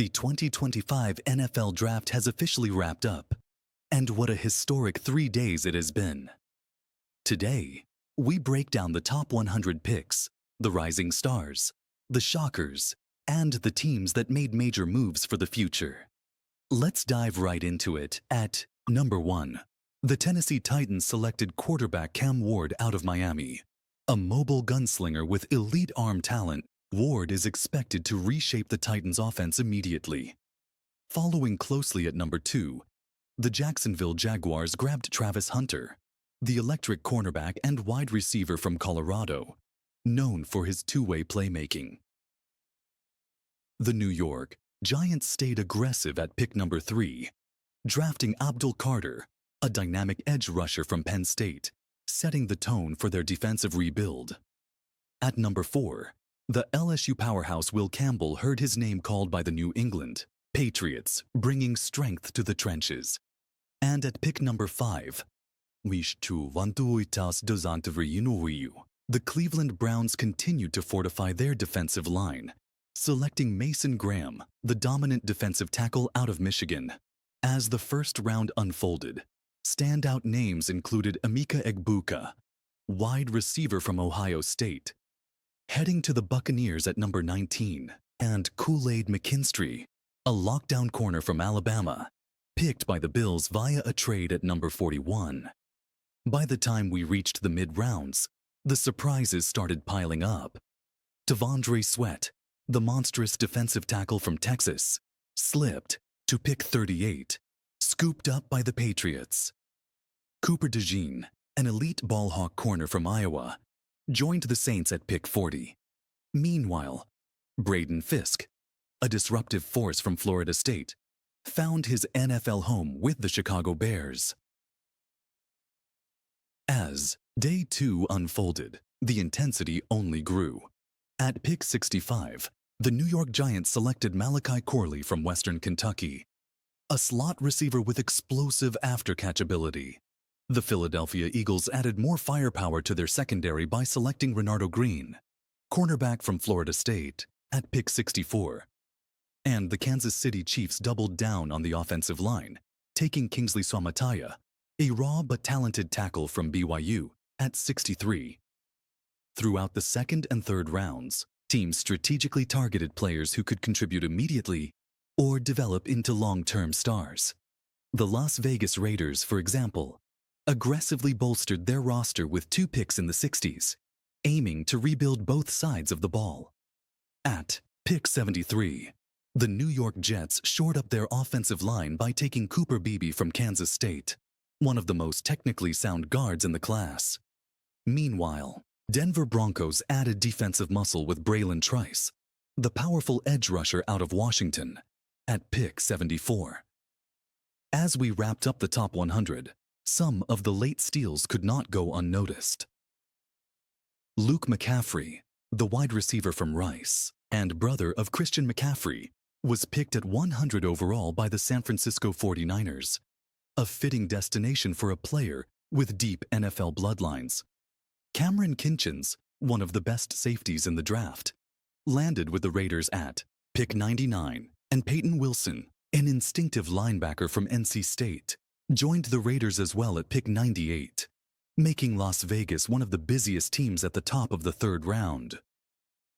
The 2025 NFL Draft has officially wrapped up, and what a historic 3 days it has been. Today, we break down the top 100 picks, the rising stars, the shockers, and the teams that made major moves for the future. Let's dive right into it. At number 1, the Tennessee Titans selected quarterback Cam Ward out of Miami. A mobile gunslinger with elite arm talent, Ward is expected to reshape the Titans' offense immediately. Following closely at number 2, the Jacksonville Jaguars grabbed Travis Hunterr, the electric cornerback and wide receiver from Colorado, known for his two-way playmaking. The New York Giants stayed aggressive at pick number 3, drafting Abdul Carter, a dynamic edge rusher from Penn State, setting the tone for their defensive rebuild. At number 4, the LSU powerhouse Will Campbell heard his name called by the New England Patriots, bringing strength to the trenches. And at pick number 5, the Cleveland Browns continued to fortify their defensive line, selecting Mason Graham, the dominant defensive tackle out of Michigan. As the first round unfolded, standout names included Emeka Egbuka, wide receiver from Ohio State, heading to the Buccaneers at number 19, and Kool-Aid McKinstry, a lockdown corner from Alabama, picked by the Bills via a trade at number 41. By the time we reached the mid-rounds, the surprises started piling up. T'Vondre Sweat, the monstrous defensive tackle from Texas, slipped to pick 38, scooped up by the Patriots. Cooper DeJean, an elite ball-hawk corner from Iowa, joined the Saints at pick 40. Meanwhile, Braden Fisk, a disruptive force from Florida State, found his NFL home with the Chicago Bears. As day 2 unfolded, the intensity only grew. At pick 65, the New York Giants selected Malachi Corley from Western Kentucky, a slot receiver with explosive after-catch ability. The Philadelphia Eagles added more firepower to their secondary by selecting Renardo Green, cornerback from Florida State, at pick 64. And the Kansas City Chiefs doubled down on the offensive line, taking Kingsley Suamataia, a raw but talented tackle from BYU, at 63. Throughout the second and third rounds, teams strategically targeted players who could contribute immediately or develop into long-term stars. The Las Vegas Raiders, for example, aggressively bolstered their roster with 2 picks in the 60s, aiming to rebuild both sides of the ball. At pick 73, the New York Jets shored up their offensive line by taking Cooper Beebe from Kansas State, one of the most technically sound guards in the class. Meanwhile, Denver Broncos added defensive muscle with Braylon Trice, the powerful edge rusher out of Washington, at pick 74. As we wrapped up the top 100, some of the late steals could not go unnoticed. Luke McCaffrey, the wide receiver from Rice and brother of Christian McCaffrey, was picked at 100 overall by the San Francisco 49ers, a fitting destination for a player with deep NFL bloodlines. Cameron Kinchens, one of the best safeties in the draft, landed with the Raiders at pick 99, and Peyton Wilson, an instinctive linebacker from NC State, joined the Raiders as well at pick 98, making Las Vegas one of the busiest teams at the top of the third round.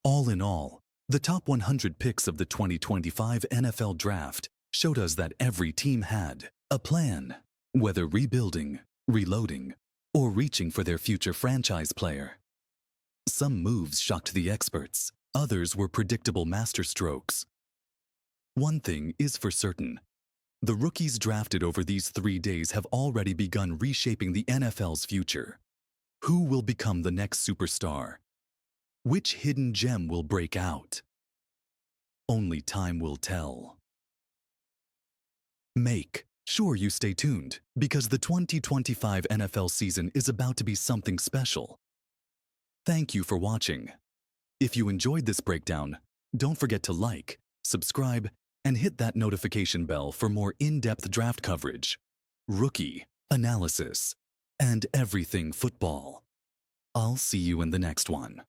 All in all, the top 100 picks of the 2025 NFL Draft showed us that every team had a plan, whether rebuilding, reloading, or reaching for their future franchise player. Some moves shocked the experts, others were predictable masterstrokes. One thing is for certain. The rookies drafted over these 3 days have already begun reshaping the NFL's future. Who will become the next superstar? Which hidden gem will break out? Only time will tell. Make sure you stay tuned, because the 2025 NFL season is about to be something special. Thank you for watching. If you enjoyed this breakdown, don't forget to like, subscribe, and hit that notification bell for more in-depth draft coverage, rookie analysis, and everything football. I'll see you in the next one.